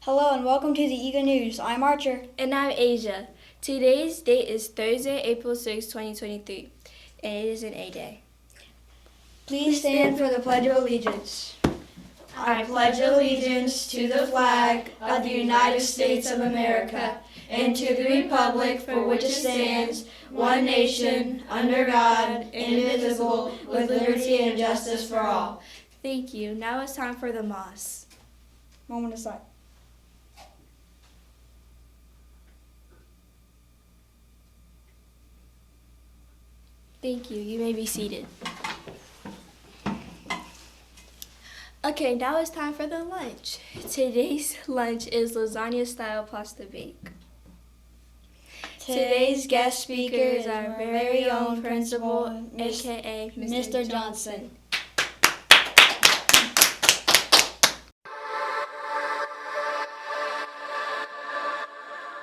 Hello and welcome to the Eagle News. I'm Archer. And I'm Asia. Today's date is Thursday, April 6, 2023, and it is an A Day. Please stand for the Pledge of Allegiance. I pledge allegiance to the flag of the United States of America and to the republic for which it stands, one nation, under God, indivisible, with liberty and justice for all. Thank you. Now it's time for the Moss. Moment of silence. Thank you. You may be seated. Okay, now it's time for the lunch. Today's lunch is lasagna style pasta bake. Today's guest speaker is our very own principal, aka Mr. Johnson.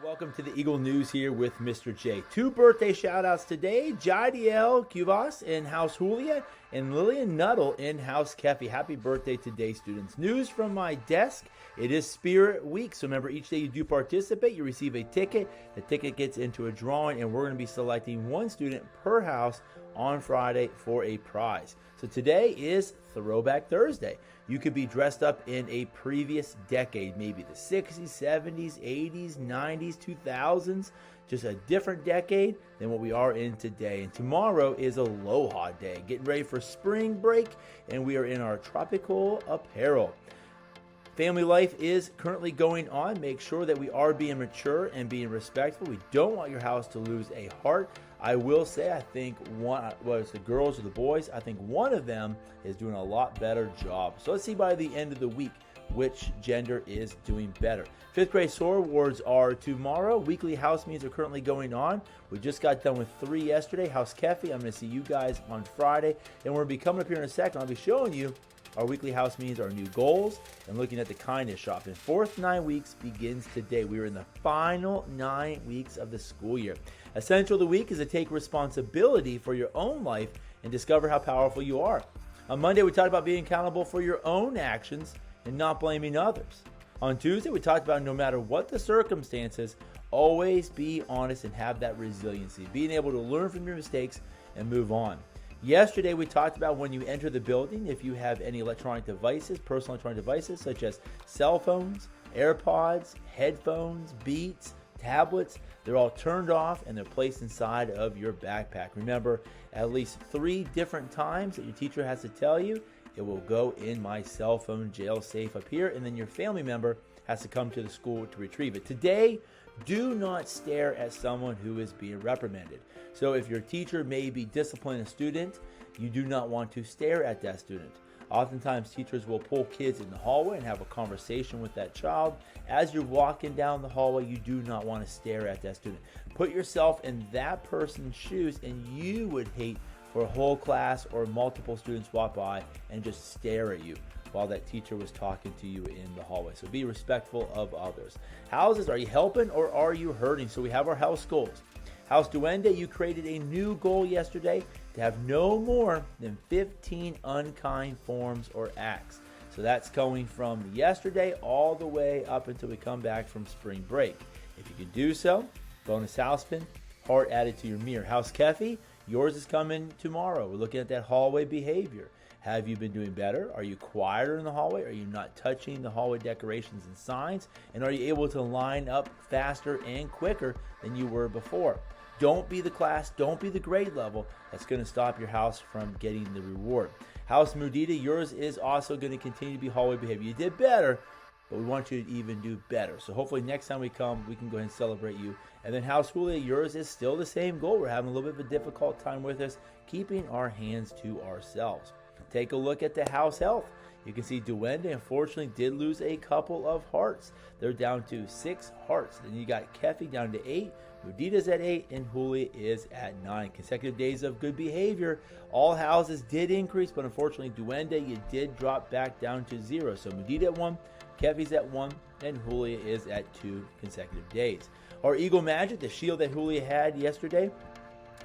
Welcome to the Eagle News here with Mr. J. Two birthday shout-outs today, Jadiel Cuvas in House Julia and Lillian Nuttall in House Kefi. Happy birthday today, students. News from my desk. It is Spirit Week, so remember each day you do participate, you receive a ticket. The ticket gets into a drawing, and we're going to be selecting one student per house on Friday for a prize. So today is Throwback Thursday. You could be dressed up in a previous decade, maybe the 60s, 70s, 80s, 90s, 2000s, just a different decade than what we are in today. And tomorrow is Aloha Day, getting ready for spring break, and we are in our tropical apparel. Family life is currently going on. Make sure that we are being mature and being respectful. We don't want your house to lose a heart. I will say, I think whether it's the girls or the boys, I think one of them is doing a lot better job. So let's see by the end of the week which gender is doing better. 5th grade SOAR awards are tomorrow. Weekly house meetings are currently going on. We just got done with 3 yesterday. House Kefi, I'm going to see you guys on Friday. And we're going to be coming up here in a second. I'll be showing you our weekly house meetings, our new goals, and looking at the kindness shop. And 4th 9 weeks begins today. We are in the final 9 weeks of the school year. Essential of the week is to take responsibility for your own life and discover how powerful you are. On Monday, we talked about being accountable for your own actions and not blaming others. On Tuesday, we talked about no matter what the circumstances, always be honest and have that resiliency, being able to learn from your mistakes and move on. Yesterday, we talked about when you enter the building, if you have any electronic devices, personal electronic devices, such as cell phones, AirPods, headphones, Beats, tablets, they're all turned off and they're placed inside of your backpack. Remember, at least 3 different times that your teacher has to tell you, it will go in my cell phone jail safe up here, and then your family member has to come to the school to retrieve it. Today, do not stare at someone who is being reprimanded. So if your teacher may be disciplining a student, you do not want to stare at that student. Oftentimes, teachers will pull kids in the hallway and have a conversation with that child. As you're walking down the hallway, you do not want to stare at that student. Put yourself in that person's shoes, and you would hate for a whole class or multiple students walk by and just stare at you while that teacher was talking to you in the hallway. So be respectful of others. Houses, are you helping or are you hurting? So we have our house goals. House Duende, you created a new goal yesterday to have no more than 15 unkind forms or acts. So that's going from yesterday all the way up until we come back from spring break. If you can do so, bonus house pin, heart added to your mirror. House Kefi, yours is coming tomorrow. We're looking at that hallway behavior. Have you been doing better? Are you quieter in the hallway? Are you not touching the hallway decorations and signs? And are you able to line up faster and quicker than you were before? Don't be the class, don't be the grade level that's going to stop your house from getting the reward. House Mudita, yours is also going to continue to be hallway behavior. You did better, but we want you to even do better. So hopefully next time we come, we can go ahead and celebrate you. And then House Julia, yours is still the same goal. We're having a little bit of a difficult time with this, keeping our hands to ourselves. Take a look at the house health. You can see Duende, unfortunately, did lose a couple of hearts. They're down to 6 hearts. Then you got Kefi down to 8. Mudita's at 8, and Julia is at 9. Consecutive days of good behavior. All houses did increase, but unfortunately, Duende, you did drop back down to 0. So Mudita at 1, Kefi's at 1, and Julia is at 2 consecutive days. Our Eagle Magic, the shield that Julia had yesterday,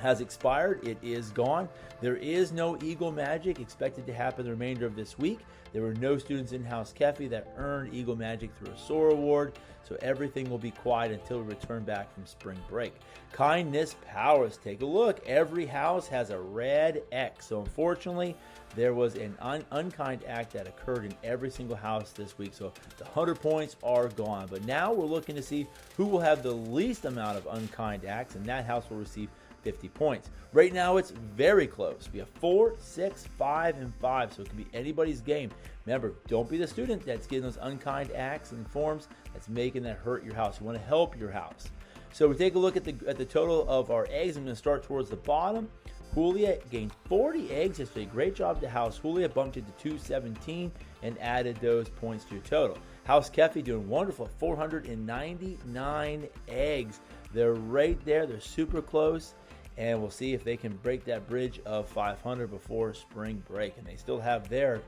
has expired. It is gone. There is no Eagle Magic expected to happen the remainder of this week. There were no students in House Kefi that earned Eagle Magic through a SOAR award, so everything will be quiet until we return back from spring break. Kindness Powers. Take a look. Every house has a red X. So unfortunately, there was an unkind act that occurred in every single house this week. So the 100 points are gone. But now we're looking to see who will have the least amount of unkind acts, and that house will receive 50 points. Right now it's very close. We have 4, 6, 5, and 5, so it can be anybody's game. Remember, don't be the student that's getting those unkind acts and forms that's making that hurt your house. You want to help your house. So we take a look at the total of our eggs. I'm going to start towards the bottom. Julia gained 40 eggs yesterday. Great job to House Julia. Bumped it to 217 and added those points to your total. House Kefi doing wonderful. 499 eggs. They're right there. They're super close. And we'll see if they can break that bridge of 500 before spring break. And they still have their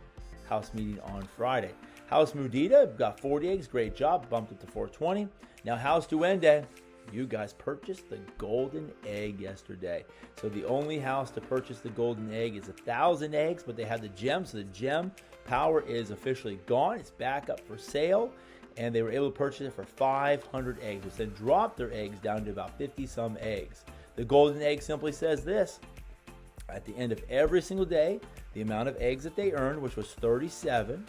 house meeting on Friday. House Mudita got 40 eggs. Great job. Bumped it to 420. Now House Duende, you guys purchased the golden egg yesterday. So the only house to purchase the golden egg is 1,000 eggs, but they had the gem. So the gem power is officially gone. It's back up for sale. And they were able to purchase it for 500 eggs, which then dropped their eggs down to about 50 some eggs. The golden egg simply says this: at the end of every single day, the amount of eggs that they earned, which was 37,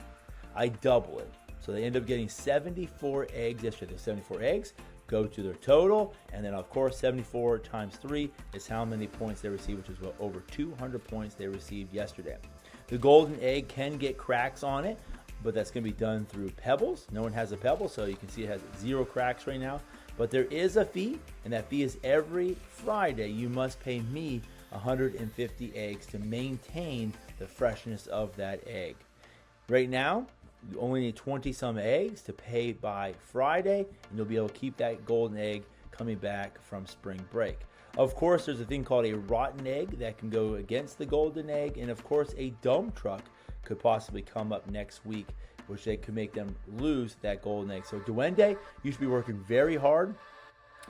I double it. So they end up getting 74 eggs yesterday. There's 74 eggs, go to their total, and then of course 74 times 3 is how many points they received, which is well over 200 points they received yesterday. The golden egg can get cracks on it, but that's going to be done through pebbles. No one has a pebble, so you can see it has 0 cracks right now. But there is a fee, and that fee is every Friday you must pay me 150 eggs to maintain the freshness of that egg. Right now, you only need 20 some eggs to pay by Friday, and you'll be able to keep that golden egg coming back from spring break. Of course, there's a thing called a rotten egg that can go against the golden egg, and of course a dump truck could possibly come up next week, which they could make them lose that golden egg. So Duende, you should be working very hard,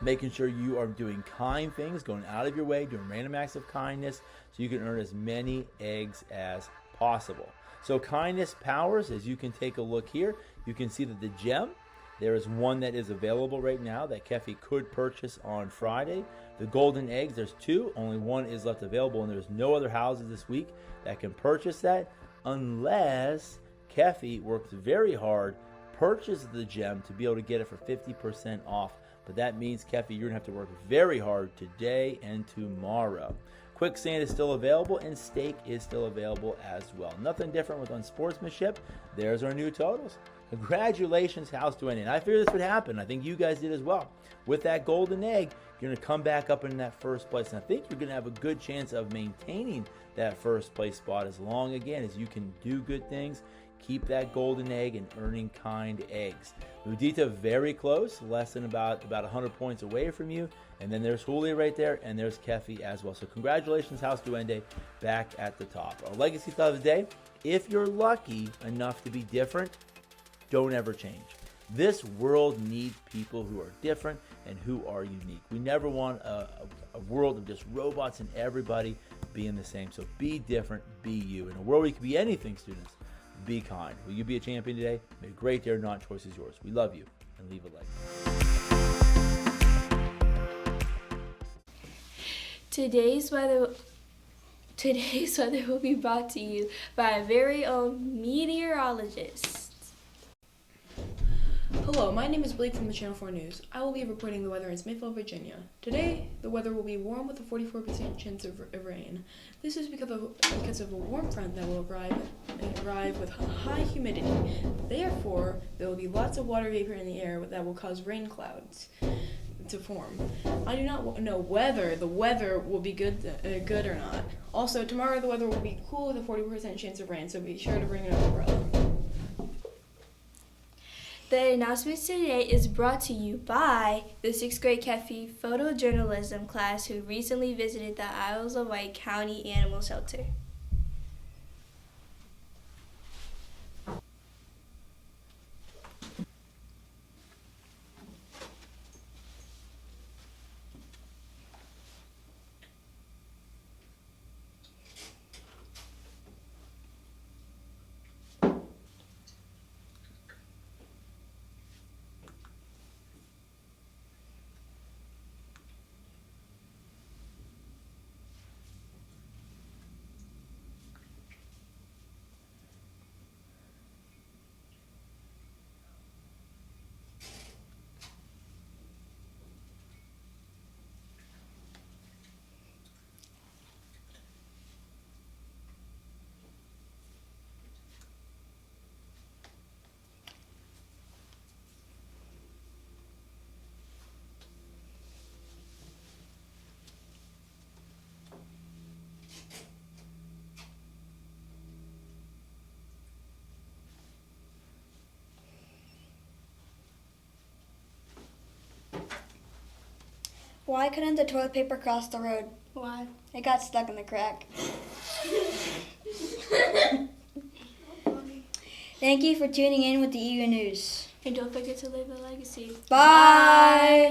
making sure you are doing kind things, going out of your way, doing random acts of kindness, so you can earn as many eggs as possible. So kindness powers, as you can take a look here, you can see that the gem, there is one that is available right now that Kefi could purchase on Friday. The golden eggs, there's 2, only 1 is left available, and there's no other houses this week that can purchase that unless Kefi works very hard, purchases the gem to be able to get it for 50% off. But that means, Kefi, you're going to have to work very hard today and tomorrow. Quicksand is still available, and steak is still available as well. Nothing different with unsportsmanship. There's our new totals. Congratulations, House Duende. And I figured this would happen. I think you guys did as well. With that golden egg, you're going to come back up in that first place. And I think you're going to have a good chance of maintaining that first place spot as long, again, as you can do good things, keep that golden egg, and earning kind eggs. Mudita very close, less than about 100 points away from you. And then there's Julia right there, and there's Kefi as well. So congratulations, House Duende, back at the top. Our legacy thought of the day: if you're lucky enough to be different, don't ever change. This world needs people who are different and who are unique. We never want a world of just robots and everybody being the same. So be different, be you. In a world where you can be anything, students, be kind. Will you be a champion today? May a great day or not choice is yours. We love you, and leave a like. Today's weather will be brought to you by our very own meteorologist. Hello, my name is Blake from the Channel 4 News. I will be reporting the weather in Smithville, Virginia. Today, the weather will be warm with a 44% chance of rain. This is because of a warm front that will arrive with high humidity. Therefore, there will be lots of water vapor in the air that will cause rain clouds to form. I do not know whether the weather will be good or not. Also, tomorrow the weather will be cool with a 40% chance of rain, so be sure to bring an umbrella. The announcement today is brought to you by the 6th grade Kefi photojournalism class who recently visited the Isles of Wight County Animal Shelter. Why couldn't the toilet paper cross the road? Why? It got stuck in the crack. Thank you for tuning in with the EU News. And don't forget to leave a legacy. Bye.